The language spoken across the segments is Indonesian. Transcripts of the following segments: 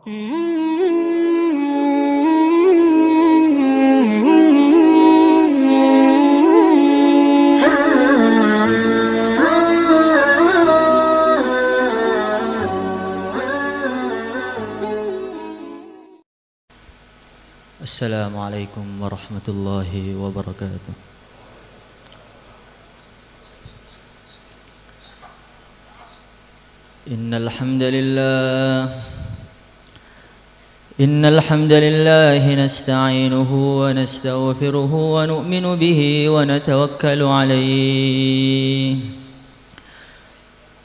Assalamualaikum warahmatullahi wabarakatuh. Innal hamdalillah nasta'inuhu wa nastaghfiruhu wa nu'minu bihi wa natawakkalu alayhi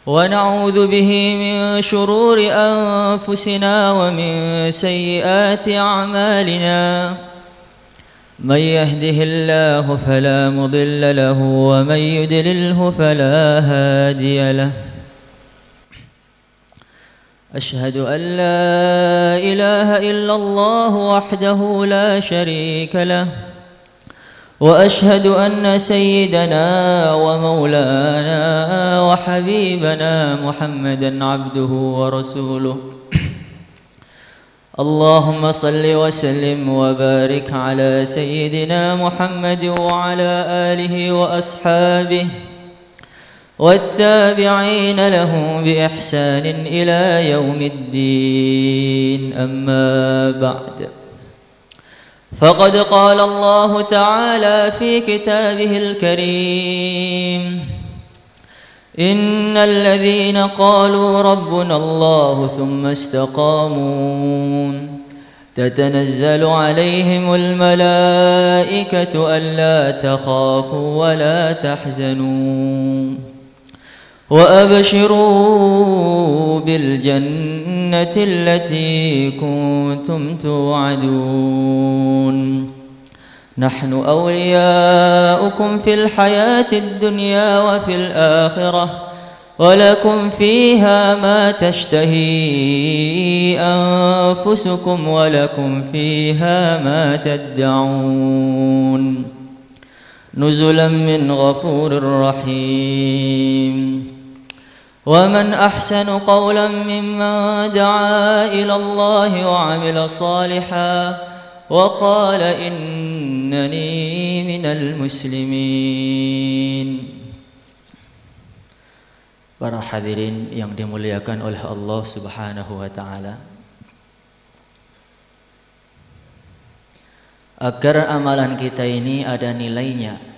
wa na'udzu bihi min shururi anfusina wa min sayyiati a'malina man yahdihillahu fala mudilla lahu wa man yudlilhu fala hadiya lahu. أشهد أن لا إله إلا الله وحده لا شريك له وأشهد أن سيدنا ومولانا وحبيبنا محمدا عبده ورسوله. اللهم صل وسلم وبارك على سيدنا محمد وعلى آله وأصحابه والتابعين له بإحسان إلى يوم الدين. أما بعد، فقد قال الله تعالى في كتابه الكريم: إن الذين قالوا ربنا الله ثم استقاموا تتنزل عليهم الملائكة ألا تخافوا ولا تحزنوا وأبشروا بالجنة التي كنتم توعدون. نحن أولياؤكم في الحياة الدنيا وفي الآخرة ولكم فيها ما تشتهي أنفسكم ولكم فيها ما تدعون. نزلا من غفور رحيم. ومن أحسن قولا ممن دعا إلى الله وعمل صالحا وقال إنني من المسلمين. Para hadirin yang dimuliakan oleh Allah Subhanahu wa taala, agar amalan kita ini ada nilainya,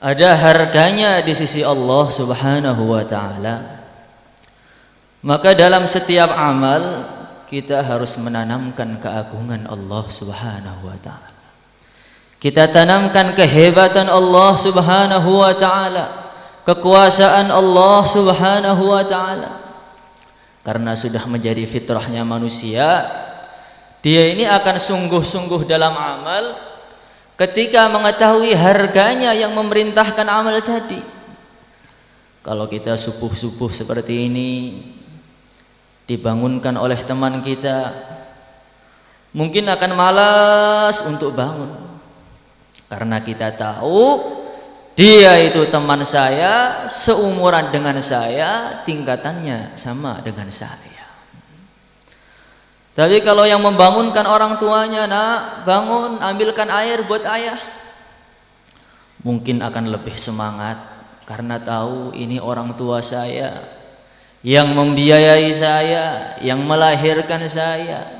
ada harganya di sisi Allah Subhanahu wa taala, maka dalam setiap amal kita harus menanamkan keagungan Allah Subhanahu wa taala. Kita tanamkan kehebatan Allah Subhanahu wa taala, kekuasaan Allah Subhanahu wa taala. Karena sudah menjadi fitrahnya manusia, dia ini akan sungguh-sungguh dalam amal ketika mengetahui harganya yang memerintahkan amal tadi. Kalau kita subuh-subuh seperti ini dibangunkan oleh teman kita, mungkin akan malas untuk bangun, karena kita tahu dia itu teman saya, seumuran dengan saya, tingkatannya sama dengan saya. Tapi kalau yang membangunkan orang tuanya, nak bangun, ambilkan air buat ayah, mungkin akan lebih semangat karena tahu ini orang tua saya yang membiayai saya, yang melahirkan saya.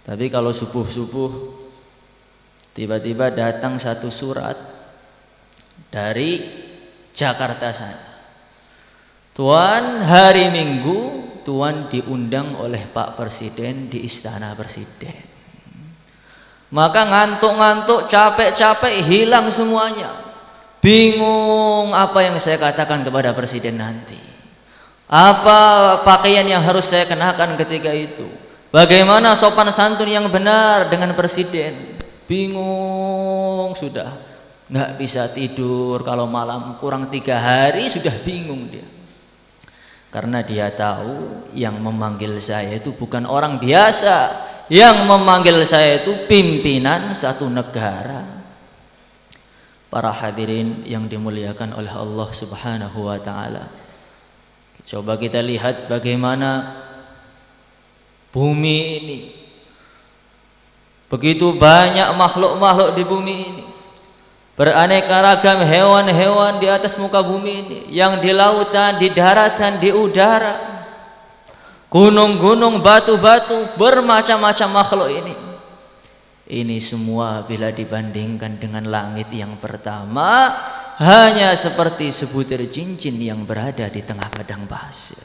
Tapi kalau subuh-subuh tiba-tiba datang satu surat dari Jakarta sana, Tuan, hari Minggu Tuan diundang oleh Pak Presiden di Istana Presiden. Maka ngantuk-ngantuk, capek-capek, hilang semuanya. Bingung apa yang saya katakan kepada Presiden nanti. Apa pakaian yang harus saya kenakan ketika itu. Bagaimana sopan santun yang benar dengan Presiden. Bingung sudah. Nggak bisa tidur kalau malam, kurang 3 hari sudah bingung dia. Karena dia tahu yang memanggil saya itu bukan orang biasa, yang memanggil saya itu pimpinan satu negara. Para hadirin yang dimuliakan oleh Allah Subhanahu wa taala, coba kita lihat bagaimana bumi ini. Begitu banyak makhluk-makhluk di bumi ini. Beraneka ragam hewan-hewan di atas muka bumi ini, yang di lautan, di daratan, di udara. Gunung-gunung, batu-batu, bermacam-macam makhluk ini. Ini semua bila dibandingkan dengan langit yang pertama, hanya seperti sebutir cincin yang berada di tengah padang pasir.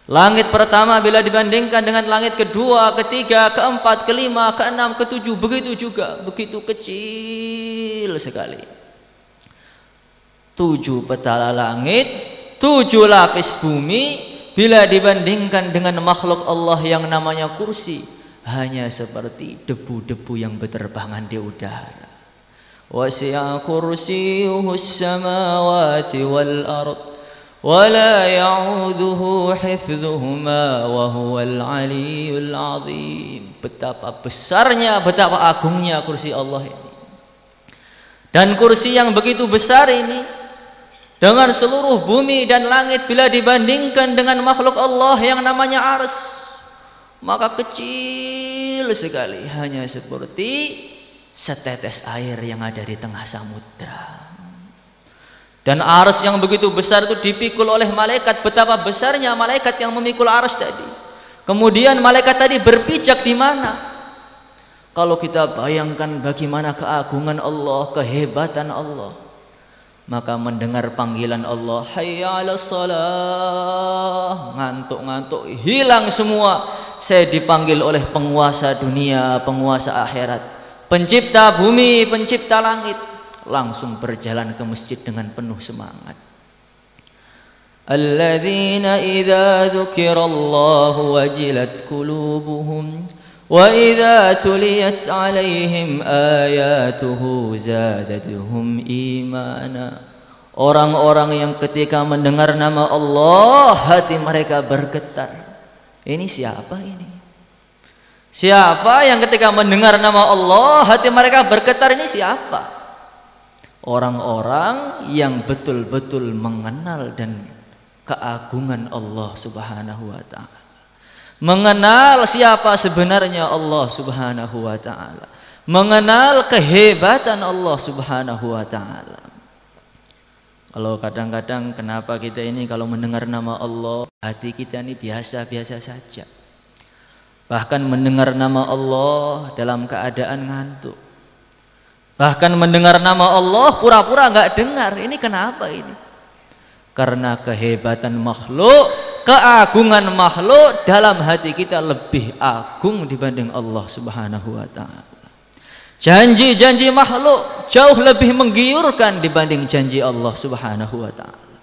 Langit pertama bila dibandingkan dengan langit kedua, ketiga, keempat, kelima, keenam, ketujuh, begitu juga, begitu kecil sekali. 7 petala langit, 7 lapis bumi, bila dibandingkan dengan makhluk Allah yang namanya kursi, hanya seperti debu-debu yang berterbangan di udara. Wasi'a kursiyyuhu as-samawati wal ard wa la ya'uduhu hifdhuhuma wa huwal 'aliyyul 'azim. Betapa besarnya, betapa agungnya kursi Allah ini. Dan kursi yang begitu besar ini dengan seluruh bumi dan langit, bila dibandingkan dengan makhluk Allah yang namanya Arsy, maka kecil sekali, hanya seperti setetes air yang ada di tengah samudra. Dan Arsy yang begitu besar itu dipikul oleh malaikat. Betapa besarnya malaikat yang memikul Arsy tadi. Kemudian malaikat tadi berpijak di mana? Kalau kita bayangkan bagaimana keagungan Allah, kehebatan Allah, maka mendengar panggilan Allah, hayya 'alas shalah, ngantuk-ngantuk hilang semua. Saya dipanggil oleh penguasa dunia, penguasa akhirat, pencipta bumi, pencipta langit. Langsung berjalan ke masjid dengan penuh semangat. Alladzina idza dzukirallahu wajilat qulubuhum wa idza tuliyat 'alaihim ayatuhu zadatuhum imana. Orang-orang yang ketika mendengar nama Allah, hati mereka bergetar. Ini siapa ini? Siapa yang ketika mendengar nama Allah, hati mereka bergetar? Ini siapa? Orang-orang yang betul-betul mengenal dan keagungan Allah Subhanahu wa ta'ala, mengenal siapa sebenarnya Allah Subhanahu wa ta'ala, mengenal kehebatan Allah Subhanahu wa ta'ala. Kalau kadang-kadang kenapa kita ini kalau mendengar nama Allah, hati kita ini biasa-biasa saja. Bahkan mendengar nama Allah dalam keadaan ngantuk. Bahkan mendengar nama Allah pura-pura nggak dengar. Ini kenapa ini? Karena kehebatan makhluk, keagungan makhluk dalam hati kita lebih agung dibanding Allah Subhanahu wa ta'ala. Janji-janji makhluk jauh lebih menggiurkan dibanding janji Allah Subhanahu wa ta'ala.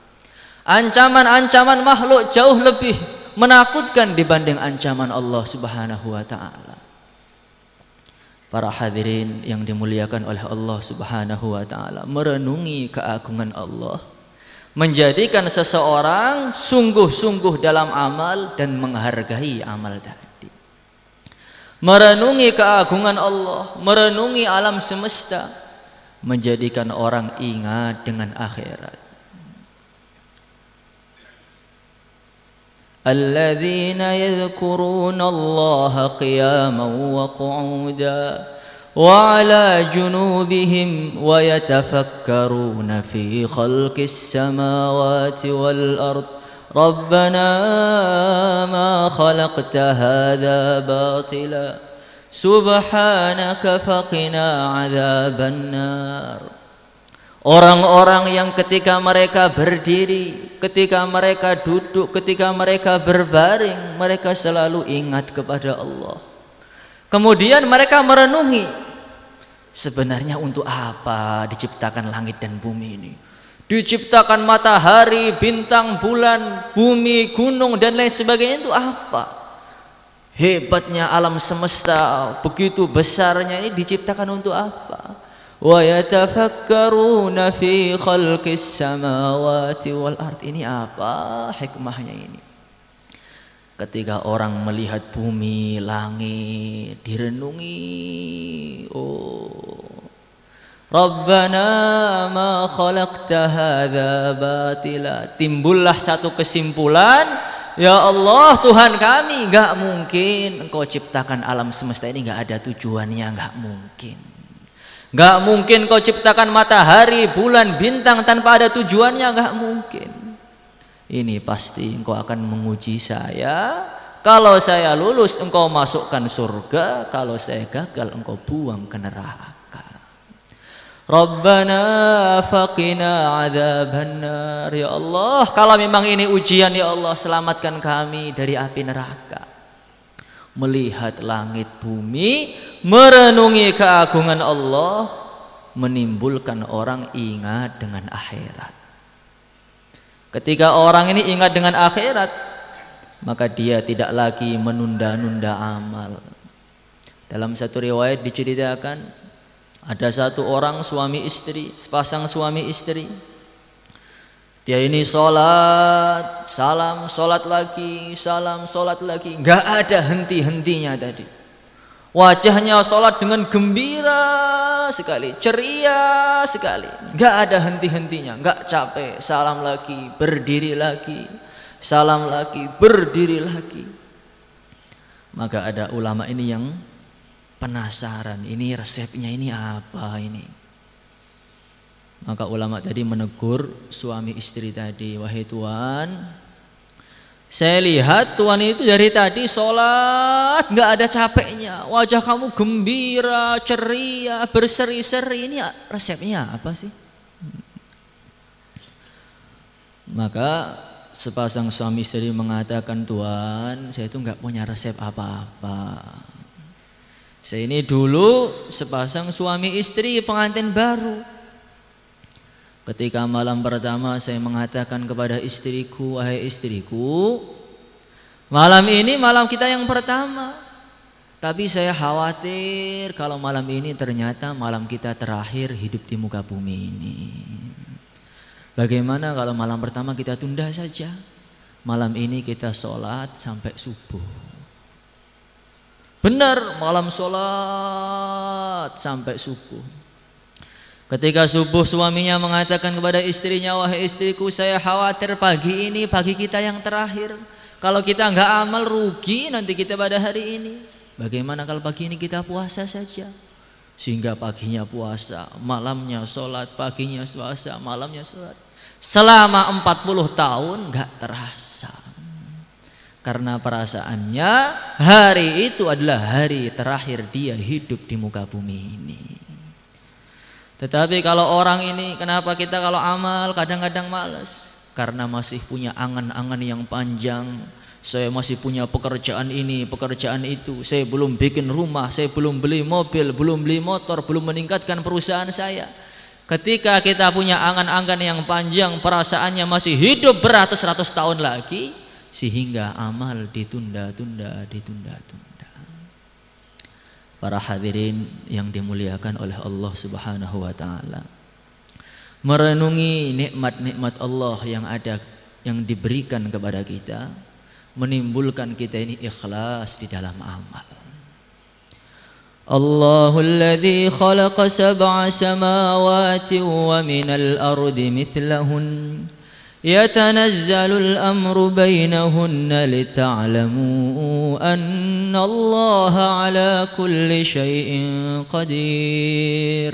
Ancaman-ancaman makhluk jauh lebih menakutkan dibanding ancaman Allah Subhanahu wa ta'ala. Para hadirin yang dimuliakan oleh Allah Subhanahu wa ta'ala, merenungi keagungan Allah menjadikan seseorang sungguh-sungguh dalam amal dan menghargai amal tadi. Merenungi keagungan Allah, merenungi alam semesta, menjadikan orang ingat dengan akhirat. Alladzina yadhkuruna Allah qiyaman wa qu'udan wa 'ala junubihim wa yatafakkaruna fi khalqis samawati wal ard. Rabbana ma khalaqta hadza batila subhanaka faqina 'adzaban nar. Orang-orang yang ketika mereka berdiri, ketika mereka duduk, ketika mereka berbaring, mereka selalu ingat kepada Allah. Kemudian mereka merenungi, sebenarnya untuk apa diciptakan langit dan bumi ini? Diciptakan matahari, bintang, bulan, bumi, gunung dan lain sebagainya, itu apa? Hebatnya alam semesta, begitu besarnya ini, diciptakan untuk apa? Wa yatafakkaruna fi khalqis samawati wal ard. Ini apa hikmahnya ini? Ketika orang melihat bumi, langit, direnungi, oh, Rabbana ma khalaqta hadza batila. Timbullah satu kesimpulan, Ya Allah Tuhan kami, nggak mungkin Engkau ciptakan alam semesta ini nggak ada tujuannya, nggak mungkin. Nggak mungkin Kau ciptakan matahari, bulan, bintang tanpa ada tujuannya, nggak mungkin. Ini pasti Engkau akan menguji saya. Kalau saya lulus Engkau masukkan surga, kalau saya gagal Engkau buang ke neraka. Rabbana faqina adzabannar. Ya Allah, kalau memang ini ujian ya Allah, selamatkan kami dari api neraka. Melihat langit bumi, merenungi keagungan Allah, menimbulkan orang ingat dengan akhirat. Ketika orang ini ingat dengan akhirat, maka dia tidak lagi menunda-nunda amal. Dalam satu riwayat diceritakan, ada satu orang suami istri, sepasang suami istri. Dia ini sholat, salam, sholat lagi, salam, sholat lagi. Nggak ada henti-hentinya tadi. Wajahnya sholat dengan gembira sekali, ceria sekali. Nggak ada henti-hentinya, nggak capek. Salam lagi, berdiri lagi, salam lagi, berdiri lagi. Maka ada ulama ini yang penasaran, ini resepnya ini apa ini? Maka ulama tadi menegur suami istri tadi, wahai tuan, saya lihat tuan itu dari tadi sholat nggak ada capeknya, wajah kamu gembira, ceria, berseri-seri, ini resepnya apa sih? Maka sepasang suami istri mengatakan, tuan, saya itu nggak punya resep apa-apa. Saya ini dulu sepasang suami istri pengantin baru. Ketika malam pertama saya mengatakan kepada istriku, wahai istriku, malam ini malam kita yang pertama. Tapi saya khawatir kalau malam ini ternyata malam kita terakhir hidup di muka bumi ini. Bagaimana kalau malam pertama kita tunda saja? Malam ini kita sholat sampai subuh. Benar, malam sholat sampai subuh. Ketika subuh suaminya mengatakan kepada istrinya, wahai istriku, saya khawatir pagi ini pagi kita yang terakhir. Kalau kita nggak amal rugi nanti kita pada hari ini. Bagaimana kalau pagi ini kita puasa saja? Sehingga paginya puasa, malamnya sholat, paginya puasa, malamnya sholat. Selama 40 tahun nggak terasa. Karena perasaannya hari itu adalah hari terakhir dia hidup di muka bumi ini. Tetapi kalau orang ini, kenapa kita kalau amal kadang-kadang malas? Karena masih punya angan-angan yang panjang. Saya masih punya pekerjaan ini, pekerjaan itu. Saya belum bikin rumah, saya belum beli mobil, belum beli motor, belum meningkatkan perusahaan saya. Ketika kita punya angan-angan yang panjang, perasaannya masih hidup beratus-ratus tahun lagi, sehingga amal ditunda-tunda. Para hadirin yang dimuliakan oleh Allah Subhanahu wa taala, merenungi nikmat-nikmat Allah yang ada, yang diberikan kepada kita, menimbulkan kita ini ikhlas di dalam amal. Allahul ladzi khalaqa sab'a samawati wa minal ardi mithlahun يتنزل الأمر بينهن لتعلموا أن الله على كل شيء قدير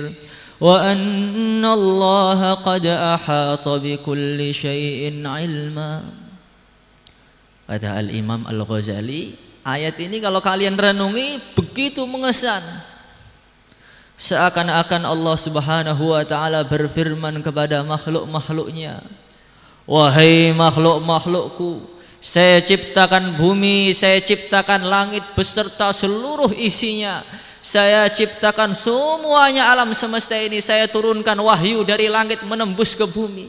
وأن الله قد أحاط بكل شيء علما. Kata Al-Imam Al-Ghazali, ayat ini kalau kalian renungi begitu mengesan. Seakan-akan Allah Subhanahu wa ta'ala berfirman kepada makhluk-makhluknya, wahai makhluk-makhlukku, saya ciptakan bumi, saya ciptakan langit beserta seluruh isinya. Saya ciptakan semuanya alam semesta ini. Saya turunkan wahyu dari langit menembus ke bumi.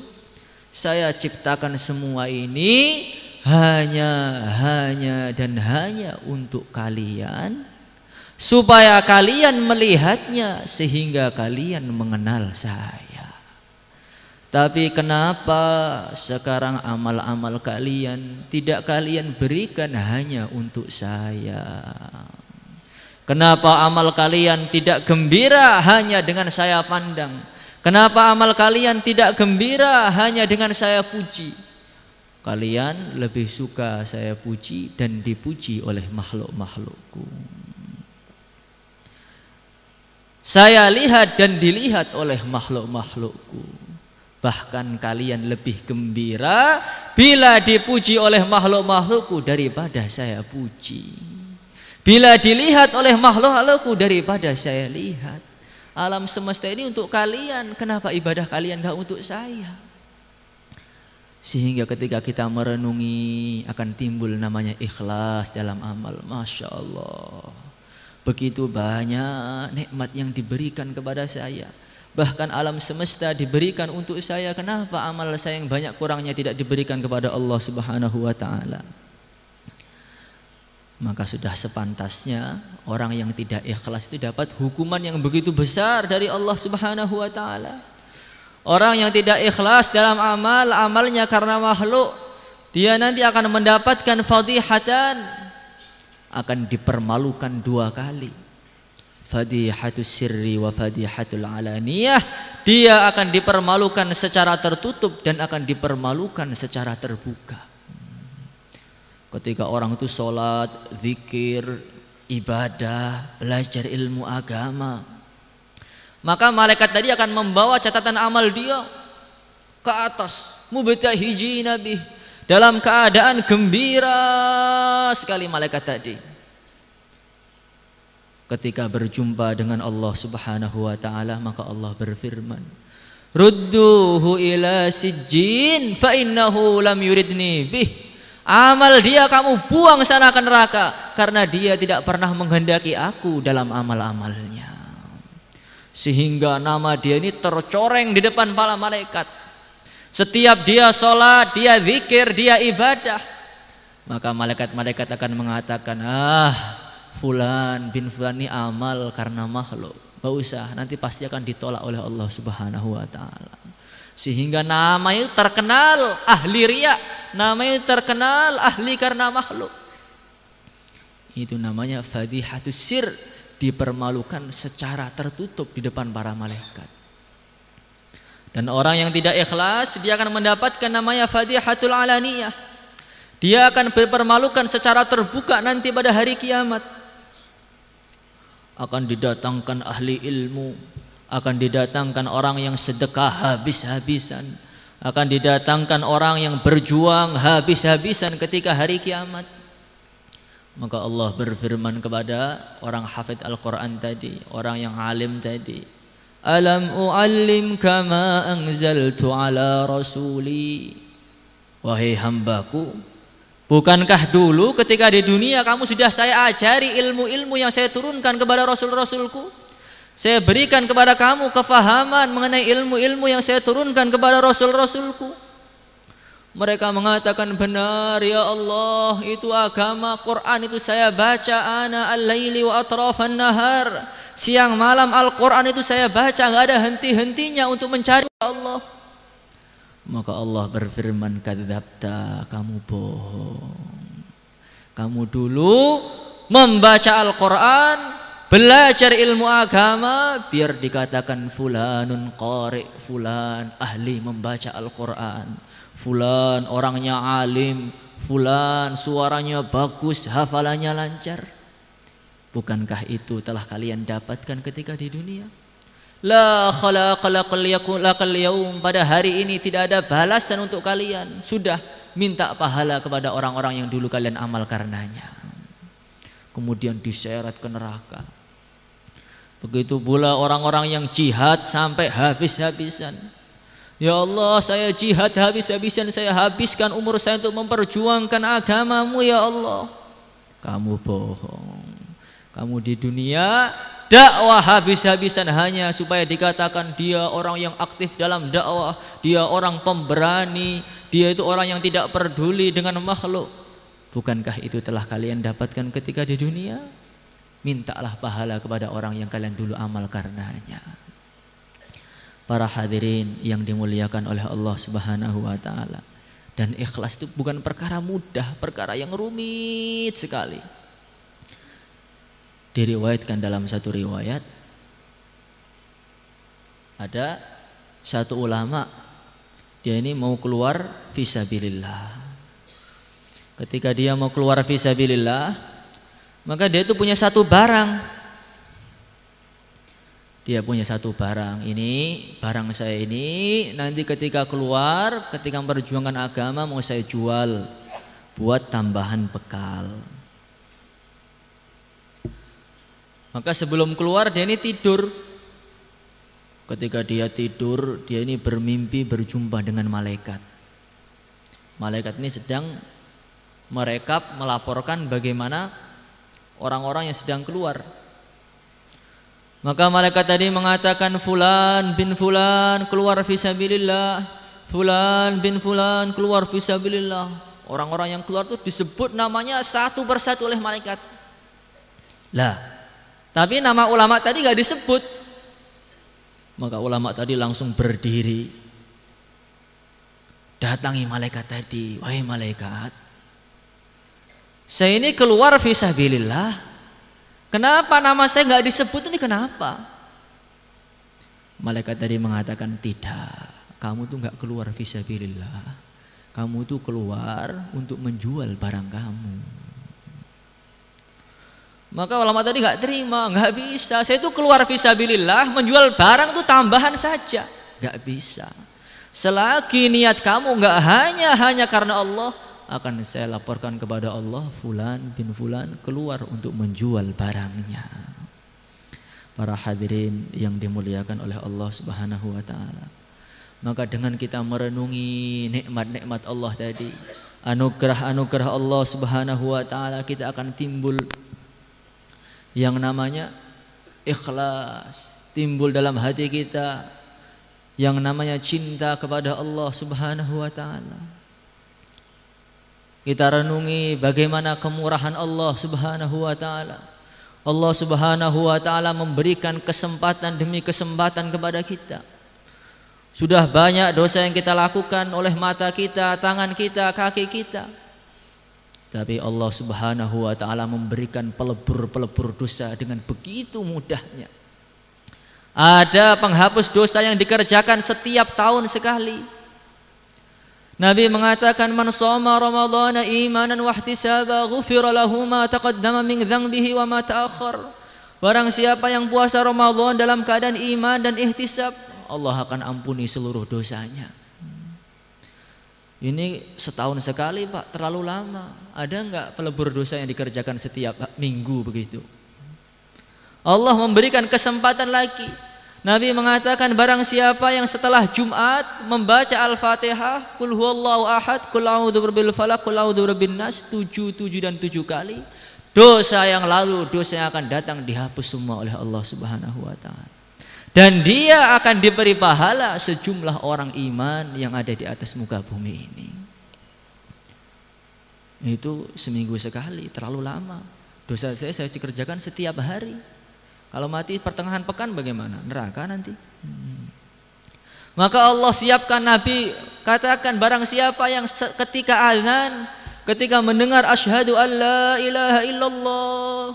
Saya ciptakan semua ini hanya dan hanya untuk kalian, supaya kalian melihatnya sehingga kalian mengenal saya. Tapi kenapa sekarang amal-amal kalian tidak kalian berikan hanya untuk saya? Kenapa amal kalian tidak gembira hanya dengan saya pandang? Kenapa amal kalian tidak gembira hanya dengan saya puji? Kalian lebih suka saya puji dan dipuji oleh makhluk-makhlukku. Saya lihat dan dilihat oleh makhluk-makhlukku. Bahkan kalian lebih gembira bila dipuji oleh makhluk-makhlukku daripada saya puji. Bila dilihat oleh makhluk-makhlukku daripada saya lihat. Alam semesta ini untuk kalian, kenapa ibadah kalian gak untuk saya? Sehingga ketika kita merenungi akan timbul namanya ikhlas dalam amal. Masya Allah, begitu banyak nikmat yang diberikan kepada saya. Bahkan alam semesta diberikan untuk saya. Kenapa amal saya yang banyak kurangnya tidak diberikan kepada Allah Subhanahu wa ta'ala? Maka sudah sepantasnya orang yang tidak ikhlas itu dapat hukuman yang begitu besar dari Allah Subhanahu wa ta'ala. Orang yang tidak ikhlas dalam amal, amalnya karena makhluk, dia nanti akan mendapatkan fadihatan, akan dipermalukan dua kali. Fadihatus sirri wa fadihatul alaniyah. Dia akan dipermalukan secara tertutup dan akan dipermalukan secara terbuka. Ketika orang itu sholat, zikir, ibadah, belajar ilmu agama, maka malaikat tadi akan membawa catatan amal dia ke atas, mubtahijina bih, dalam keadaan gembira sekali malaikat tadi. Ketika berjumpa dengan Allah Subhanahu wa ta'ala, maka Allah berfirman, rudduhu ila sijjin fa innahu lam yuridni bih. Amal dia kamu buang sana ke neraka, karena dia tidak pernah menghendaki aku dalam amal-amalnya. Sehingga nama dia ini tercoreng di depan para malaikat. Setiap dia sholat, dia zikir, dia ibadah, maka malaikat-malaikat akan mengatakan, fulan bin fulan ini amal karena makhluk, gak usah, nanti pasti akan ditolak oleh Allah Subhanahu wa ta'ala. Sehingga nama itu terkenal ahli riya, nama itu terkenal ahli karena makhluk. Itu namanya fadihatus sir, dipermalukan secara tertutup di depan para malaikat. Dan orang yang tidak ikhlas, dia akan mendapatkan namanya fadihatul alaniyah. Dia akan dipermalukan secara terbuka nanti pada hari kiamat. Akan didatangkan ahli ilmu, akan didatangkan orang yang sedekah habis-habisan, akan didatangkan orang yang berjuang habis-habisan ketika hari kiamat. Maka Allah berfirman kepada orang hafidh Al-Quran tadi, orang yang alim tadi, alam u'allimka ma anzaltu ala rasuli. Wahai hambaku, bukankah dulu ketika di dunia kamu sudah saya ajari ilmu-ilmu yang saya turunkan kepada rasul-rasulku? Saya berikan kepada kamu kefahaman mengenai ilmu-ilmu yang saya turunkan kepada rasul-rasulku. Mereka mengatakan, benar ya Allah, itu agama Quran itu saya baca ana al-laili wa atrafan nahar. Siang malam Al-Quran itu saya baca, nggak ada henti-hentinya untuk mencari Allah. Maka Allah berfirman, kadzabta, kamu bohong. Kamu dulu membaca Al-Quran, belajar ilmu agama, biar dikatakan fulanun qari, fulan ahli membaca Al-Quran, fulan orangnya alim, fulan suaranya bagus, hafalannya lancar. Bukankah itu telah kalian dapatkan ketika di dunia? La khalaqa lakal yaum, pada hari ini tidak ada balasan untuk kalian. Sudah minta pahala kepada orang-orang yang dulu kalian amal karenanya. Kemudian diseret ke neraka. Begitu pula orang-orang yang jihad sampai habis-habisan. Ya Allah, saya jihad habis-habisan, saya habiskan umur saya untuk memperjuangkan agamamu ya Allah. Kamu bohong. Kamu di dunia dakwah habis-habisan hanya supaya dikatakan dia orang yang aktif dalam dakwah, dia orang pemberani, dia itu orang yang tidak peduli dengan makhluk. Bukankah itu telah kalian dapatkan ketika di dunia? Mintalah pahala kepada orang yang kalian dulu amal karenanya. Para hadirin yang dimuliakan oleh Allah Subhanahu wa ta'ala. Dan ikhlas itu bukan perkara mudah, perkara yang rumit sekali. Diriwayatkan dalam satu riwayat, ada satu ulama, dia ini mau keluar fisabilillah, ketika dia mau keluar fisabilillah, maka dia itu punya satu barang. Dia punya satu barang, ini barang saya ini nanti ketika keluar, ketika memperjuangkan agama mau saya jual buat tambahan bekal. Maka sebelum keluar dia ini tidur. Ketika dia tidur, dia ini bermimpi berjumpa dengan malaikat. Malaikat ini sedang merekap, melaporkan bagaimana orang-orang yang sedang keluar. Maka malaikat tadi mengatakan, fulan bin fulan keluar fisabilillah, fulan bin fulan keluar fisabilillah. Orang-orang yang keluar itu disebut namanya satu persatu oleh malaikat. Lah, tapi nama ulama tadi gak disebut. Maka ulama tadi langsung berdiri, datangi malaikat tadi. Wahai malaikat, saya ini keluar fisabilillah, kenapa nama saya nggak disebut ini, kenapa? Malaikat tadi mengatakan, tidak, kamu tuh nggak keluar fisabilillah, kamu tuh keluar untuk menjual barang kamu. Maka ulama tadi nggak terima, nggak bisa, saya itu keluar fisabilillah, menjual barang tuh tambahan saja, nggak bisa. Selagi niat kamu nggak hanya karena Allah, akan saya laporkan kepada Allah, fulan bin fulan keluar untuk menjual barangnya. Para hadirin yang dimuliakan oleh Allah Subhanahu wa taala. Maka dengan kita merenungi nikmat-nikmat Allah tadi, anugerah-anugerah Allah Subhanahu wa taala, kita akan timbul yang namanya ikhlas, timbul dalam hati kita yang namanya cinta kepada Allah Subhanahu wa taala. Kita renungi bagaimana kemurahan Allah Subhanahu wa taala. Allah Subhanahu wa taala memberikan kesempatan demi kesempatan kepada kita. Sudah banyak dosa yang kita lakukan oleh mata kita, tangan kita, kaki kita. Tapi Allah Subhanahu wa taala memberikan pelebur-pelebur dosa dengan begitu mudahnya. Ada penghapus dosa yang dikerjakan setiap tahun sekali. Nabi mengatakan, man shoma ramadhana imanan wa ihtisaba ghufira lahu ma taqaddama min dhanbihi wa ma ta'akhkhar. Barang siapa yang puasa Ramadan dalam keadaan iman dan ihtisab, Allah akan ampuni seluruh dosanya. Ini setahun sekali, Pak, terlalu lama. Ada enggak pelebur dosa yang dikerjakan setiap minggu begitu? Allah memberikan kesempatan lagi. Nabi mengatakan, barang siapa yang setelah Jumat membaca Al-Fatihah, Qul huwallahu ahad, Qul a'udzu birabbil falaq, Qul a'udzu birabbin nas 7 kali, dosa yang lalu, dosa yang akan datang dihapus semua oleh Allah Subhanahu wa taala. Dan dia akan diberi pahala sejumlah orang iman yang ada di atas muka bumi ini. Itu seminggu sekali, terlalu lama. Dosa saya dikerjakan setiap hari. Kalau mati pertengahan pekan bagaimana? Neraka nanti. Maka Allah siapkan, Nabi katakan, barang siapa yang ketika azan, ketika mendengar asyhadu an la ilaha illallah,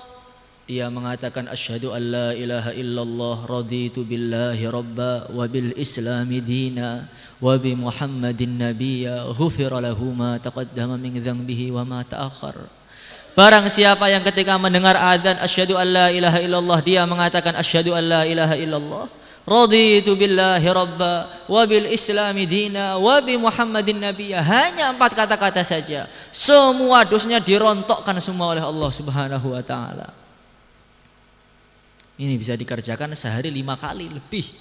dia mengatakan asyhadu an la ilaha illallah raditu billahi rabba wa bil islami dina wa bi muhammadin nabiyya ghufira lahu ma taqaddama min dhanbihi wa ma ta'akhkhar. Barang siapa yang ketika mendengar azan asyhadu an la ilaha illallah, dia mengatakan asyhadu an la ilaha illallah raditu billahi rabba wa bil islami dina wa bi muhammadin nabiyya, hanya 4 kata-kata saja, semua dosanya dirontokkan semua oleh Allah Subhanahu wa taala. Ini bisa dikerjakan sehari 5 kali lebih.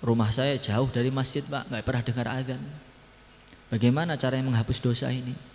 Rumah saya jauh dari masjid, Pak, nggak pernah dengar azan. Bagaimana cara yang menghapus dosa ini?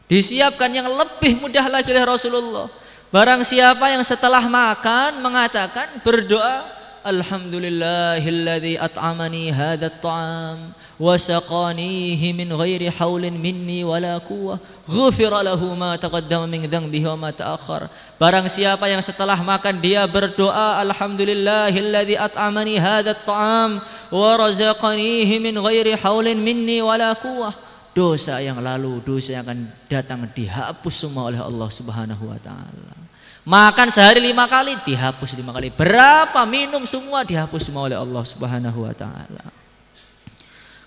Disiapkan yang lebih mudah lagi oleh Rasulullah. Barang siapa yang setelah makan mengatakan, berdoa, alhamdulillahilladzi at'amani hadzal ta'am wa saqanihi min ghairi haulin minni wala quwwah ghufira lahu ma taqaddama min dhanbihi wa ma ta'akhkhar. Barang siapa yang setelah makan dia berdoa, alhamdulillahilladzi at'amani hadzal ta'am wa razaqanihi min ghairi haulin minni wala quwwah, dosa yang lalu, dosa yang akan datang dihapus semua oleh Allah Subhanahu wa taala. Makan sehari 5 kali, dihapus 5 kali. Berapa minum semua dihapus semua oleh Allah Subhanahu wa taala.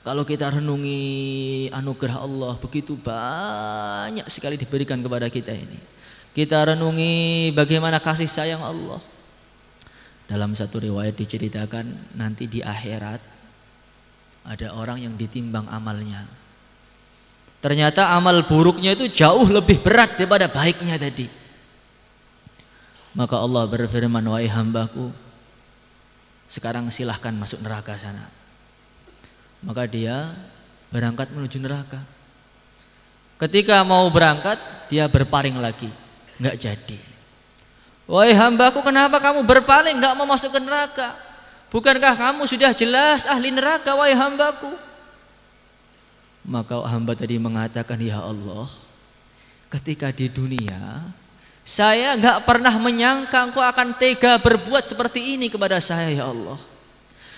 Kalau kita renungi anugerah Allah, begitu banyak sekali diberikan kepada kita ini. Kita renungi bagaimana kasih sayang Allah. Dalam satu riwayat diceritakan nanti di akhirat ada orang yang ditimbang amalnya. Ternyata amal buruknya itu jauh lebih berat daripada baiknya tadi. Maka Allah berfirman, wahai hambaku, sekarang silahkan masuk neraka sana. Maka dia berangkat menuju neraka. Ketika mau berangkat, dia berpaling lagi, nggak jadi. Wahai hambaku, kenapa kamu berpaling, nggak mau masuk ke neraka? Bukankah kamu sudah jelas ahli neraka, wahai hambaku? Maka hamba tadi mengatakan, ya Allah, ketika di dunia saya nggak pernah menyangka Engkau akan tega berbuat seperti ini kepada saya, ya Allah.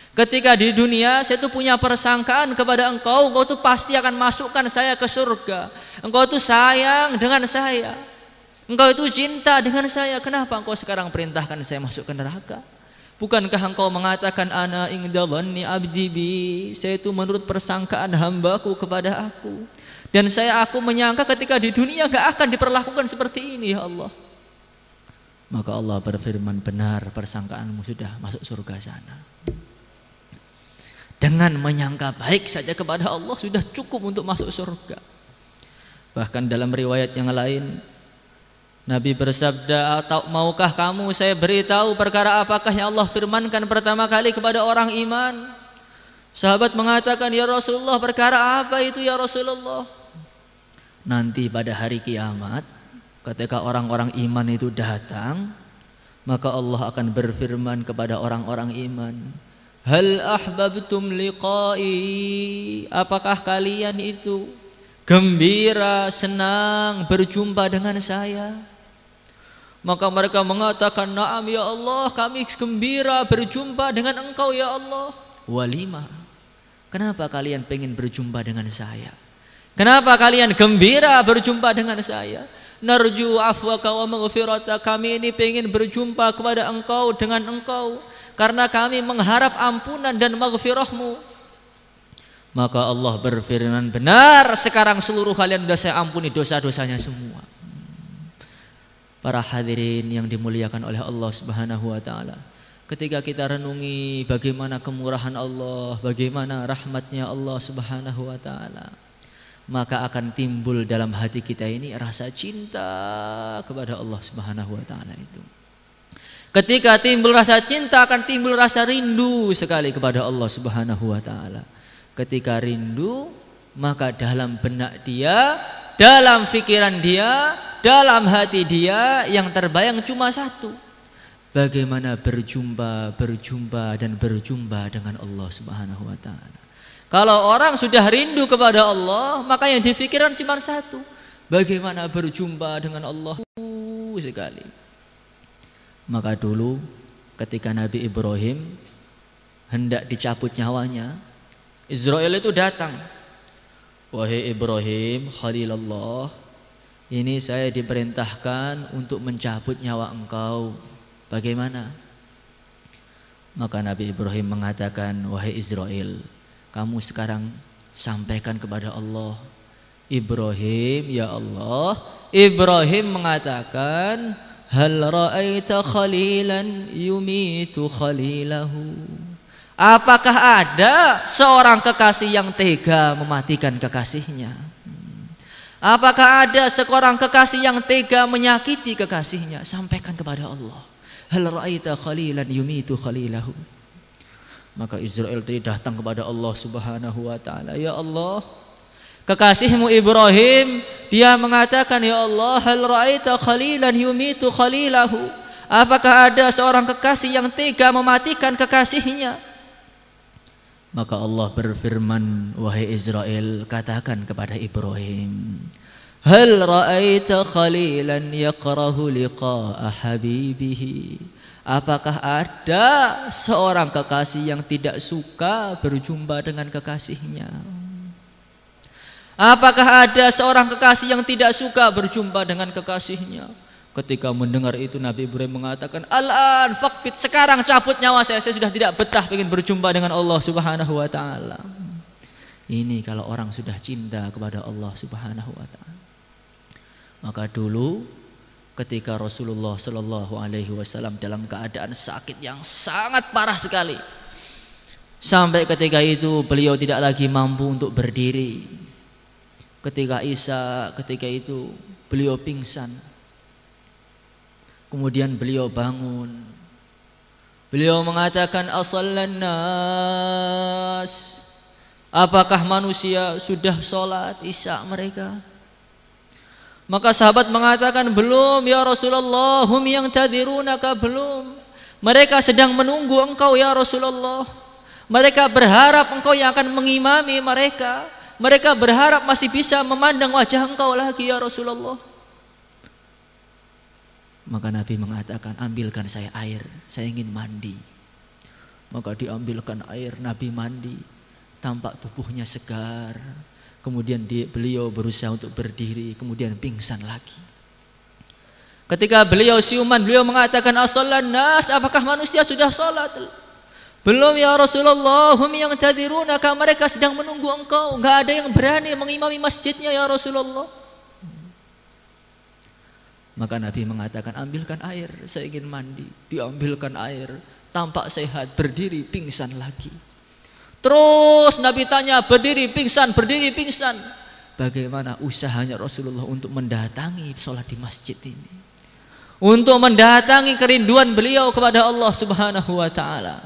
Ketika di dunia saya tuh punya persangkaan kepada Engkau tuh pasti akan masukkan saya ke surga. Engkau tuh sayang dengan saya, Engkau itu cinta dengan saya. Kenapa Engkau sekarang perintahkan saya masuk ke neraka? Bukankah Engkau mengatakan ana inda dhanni abdi bi, saya itu menurut persangkaan hambaku kepada aku. Dan aku menyangka ketika di dunia gak akan diperlakukan seperti ini, ya Allah. Maka Allah berfirman, benar, persangkaanmu sudah masuk surga sana. Dengan menyangka baik saja kepada Allah sudah cukup untuk masuk surga. Bahkan dalam riwayat yang lain Nabi bersabda, atau maukah kamu saya beritahu perkara apakah yang Allah firmankan pertama kali kepada orang iman? Sahabat mengatakan, ya Rasulullah, perkara apa itu ya Rasulullah? Nanti pada hari kiamat ketika orang-orang iman itu datang, maka Allah akan berfirman kepada orang-orang iman, hal ahbabtum liqai, apakah kalian itu gembira, senang berjumpa dengan saya? Maka mereka mengatakan, na'am ya Allah, kami gembira berjumpa dengan Engkau ya Allah. Walima, kenapa kalian pengen berjumpa dengan saya? Kenapa kalian gembira berjumpa dengan saya? Narju afwaka wa maghfirata, kami ini pengen berjumpa kepada Engkau dengan Engkau karena kami mengharap ampunan dan maghfirahmu. Maka Allah berfirman, benar, sekarang seluruh kalian sudah saya ampuni dosa-dosanya semua. Para hadirin yang dimuliakan oleh Allah Subhanahu wa taala, ketika kita renungi bagaimana kemurahan Allah, bagaimana rahmatnya Allah Subhanahu wa taala, maka akan timbul dalam hati kita ini rasa cinta kepada Allah Subhanahu wa taala itu. Ketika timbul rasa cinta, akan timbul rasa rindu sekali kepada Allah Subhanahu wa taala. Ketika rindu, maka dalam benak dia, dalam pikiran dia, dalam hati dia yang terbayang cuma satu, bagaimana berjumpa dan berjumpa dengan Allah Subhanahu wa taala. Kalau orang sudah rindu kepada Allah, maka yang difikirkan cuma satu, bagaimana berjumpa dengan Allah sekali. Maka dulu ketika Nabi Ibrahim hendak dicabut nyawanya, Israel itu datang, wahai Ibrahim Khalilullah, ini saya diperintahkan untuk mencabut nyawa engkau, bagaimana? Maka Nabi Ibrahim mengatakan, wahai Israel, kamu sekarang sampaikan kepada Allah, Ibrahim, ya Allah, Ibrahim mengatakan, hal ra'aita khalilan yumitu khalilahu, apakah ada seorang kekasih yang tega mematikan kekasihnya? Apakah ada seorang kekasih yang tega menyakiti kekasihnya? Sampaikan kepada Allah, hal ra'aita khalilan yumitu khalilahu. Maka Israel tadi datang kepada Allah Subhanahu wa taala, ya Allah, kekasihmu Ibrahim dia mengatakan, ya Allah, hal ra'aita khalilan yumitu khalilahu, apakah ada seorang kekasih yang tega mematikan kekasihnya? Maka Allah berfirman, wahai Israel, katakan kepada Ibrahim, hal ra'aita khalilan yakrahu liqa'a habibihi, apakah ada seorang kekasih yang tidak suka berjumpa dengan kekasihnya? Apakah ada seorang kekasih yang tidak suka berjumpa dengan kekasihnya? Ketika mendengar itu Nabi Ibrahim mengatakan, al-an faqbit, sekarang cabut nyawa saya sudah tidak betah ingin berjumpa dengan Allah Subhanahu wa taala. Ini kalau orang sudah cinta kepada Allah Subhanahu wa taala. Maka dulu ketika Rasulullah Shallallahu alaihi wasallam dalam keadaan sakit yang sangat parah sekali, sampai ketika itu beliau tidak lagi mampu untuk berdiri. Ketika itu beliau pingsan. Kemudian beliau bangun. Beliau mengatakan, asallan nas, apakah manusia sudah sholat isya mereka? Maka sahabat mengatakan, belum ya Rasulullah, hum yang tadirunaka, belum. Mereka sedang menunggu engkau ya Rasulullah. Mereka berharap engkau yang akan mengimami mereka. Mereka berharap masih bisa memandang wajah engkau lagi ya Rasulullah. Maka Nabi mengatakan, ambilkan saya air, saya ingin mandi. Maka diambilkan air, Nabi mandi. Tampak tubuhnya segar. Kemudian beliau berusaha untuk berdiri, kemudian pingsan lagi. Ketika beliau siuman, beliau mengatakan, asallan nas, apakah manusia sudah sholat? Belum ya Rasulullah, hum yang tadirunaka, mereka sedang menunggu engkau. Enggak ada yang berani mengimami masjidnya ya Rasulullah. Maka Nabi mengatakan, ambilkan air, saya ingin mandi. Diambilkan air, tampak sehat, berdiri, pingsan lagi. Terus Nabi tanya, berdiri, pingsan, berdiri, pingsan. Bagaimana usahanya Rasulullah untuk mendatangi sholat di masjid ini, untuk mendatangi kerinduan beliau kepada Allah Subhanahu wa ta'ala.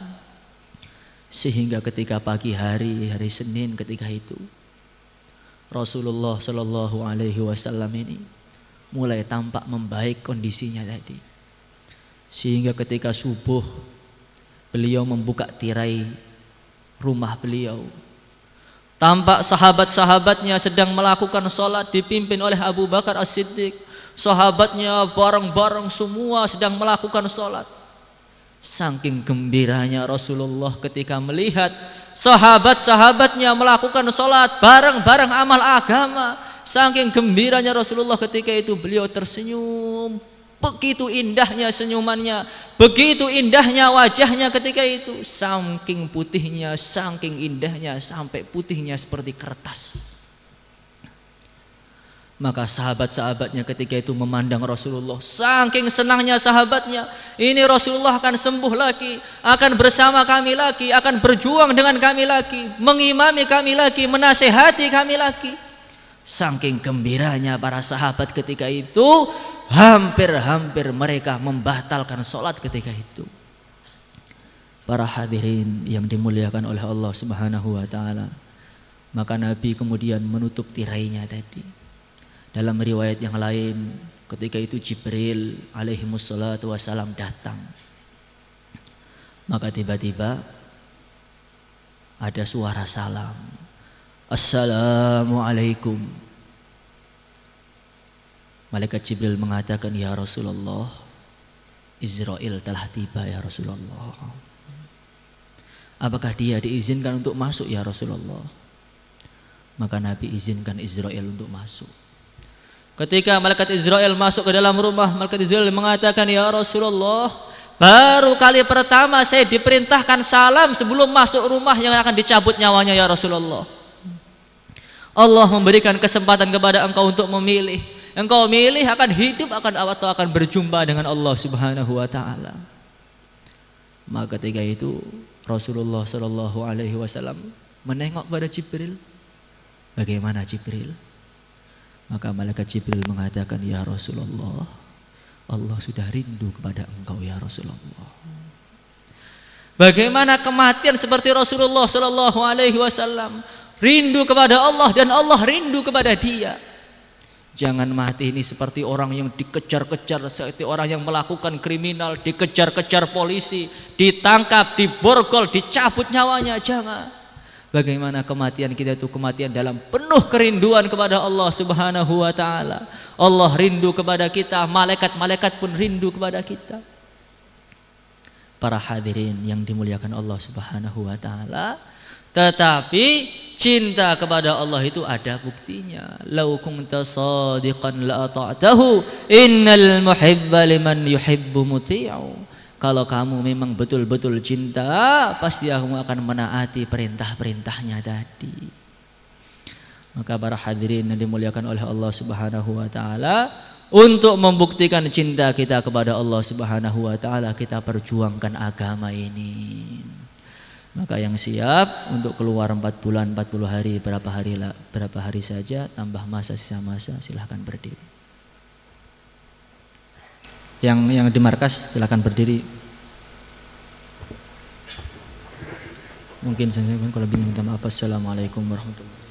Sehingga ketika pagi hari Senin ketika itu, Rasulullah Shallallahu alaihi wasallam ini mulai tampak membaik kondisinya tadi. Sehingga ketika subuh beliau membuka tirai rumah beliau. Tampak sahabat-sahabatnya sedang melakukan sholat dipimpin oleh Abu Bakar As-Siddiq. Sahabatnya bareng-bareng semua sedang melakukan sholat. Saking gembiranya Rasulullah ketika melihat sahabat-sahabatnya melakukan sholat bareng-bareng amal agama. Saking gembiranya Rasulullah ketika itu beliau tersenyum. Begitu indahnya senyumannya, begitu indahnya wajahnya ketika itu. Saking putihnya, saking indahnya, sampai putihnya seperti kertas. Maka sahabat-sahabatnya ketika itu memandang Rasulullah. Saking senangnya sahabatnya, ini Rasulullah akan sembuh lagi, akan bersama kami lagi, akan berjuang dengan kami lagi, mengimami kami lagi, menasehati kami lagi. Saking gembiranya para sahabat ketika itu, hampir-hampir mereka membatalkan sholat ketika itu. Para hadirin yang dimuliakan oleh Allah Subhanahu wa ta'ala, maka Nabi kemudian menutup tirainya tadi. Dalam riwayat yang lain, ketika itu Jibril alaihi wassalatu wassalam datang. Maka tiba-tiba ada suara salam, Assalamualaikum. Malaikat Jibril mengatakan, ya Rasulullah, Israel telah tiba ya Rasulullah. Apakah dia diizinkan untuk masuk ya Rasulullah? Maka Nabi izinkan Israel untuk masuk. Ketika malaikat Israel masuk ke dalam rumah, malaikat Israel mengatakan, ya Rasulullah, baru kali pertama saya diperintahkan salam sebelum masuk rumah yang akan dicabut nyawanya ya Rasulullah. Allah memberikan kesempatan kepada engkau untuk memilih. Engkau milih akan hidup atau akan berjumpa dengan Allah Subhanahu wa ta'ala. Maka ketika itu Rasulullah Shallallahu alaihi wasallam menengok pada Jibril. Bagaimana Jibril? Maka malaikat Jibril mengatakan, ya Rasulullah, Allah sudah rindu kepada engkau ya Rasulullah. Bagaimana kematian seperti Rasulullah Shallallahu alaihi wasallam rindu kepada Allah dan Allah rindu kepada dia. Jangan mati ini seperti orang yang dikejar-kejar, seperti orang yang melakukan kriminal, dikejar-kejar polisi, ditangkap, diborgol, dicabut nyawanya. Jangan. Bagaimana kematian kita itu kematian dalam penuh kerinduan kepada Allah Subhanahu wa ta'ala. Allah rindu kepada kita, malaikat-malaikat pun rindu kepada kita. Para hadirin yang dimuliakan Allah Subhanahu wa ta'ala, tetapi cinta kepada Allah itu ada buktinya. Lau kunta shadiqan la ata'tahu, innal muhibba liman yuhibbu muti'u. Kalau kamu memang betul-betul cinta, pasti kamu akan menaati perintah-perintahnya tadi. Maka para hadirin yang dimuliakan oleh Allah Subhanahu wa taala, untuk membuktikan cinta kita kepada Allah Subhanahu wa taala, kita perjuangkan agama ini. Maka yang siap untuk keluar 4 bulan 40 hari, berapa hari saja, tambah masa sisa masa, silahkan berdiri. Yang di markas silahkan berdiri. Mungkin saya kalau lebih minta maaf. Assalamualaikum warahmatullahi wabarakatuh.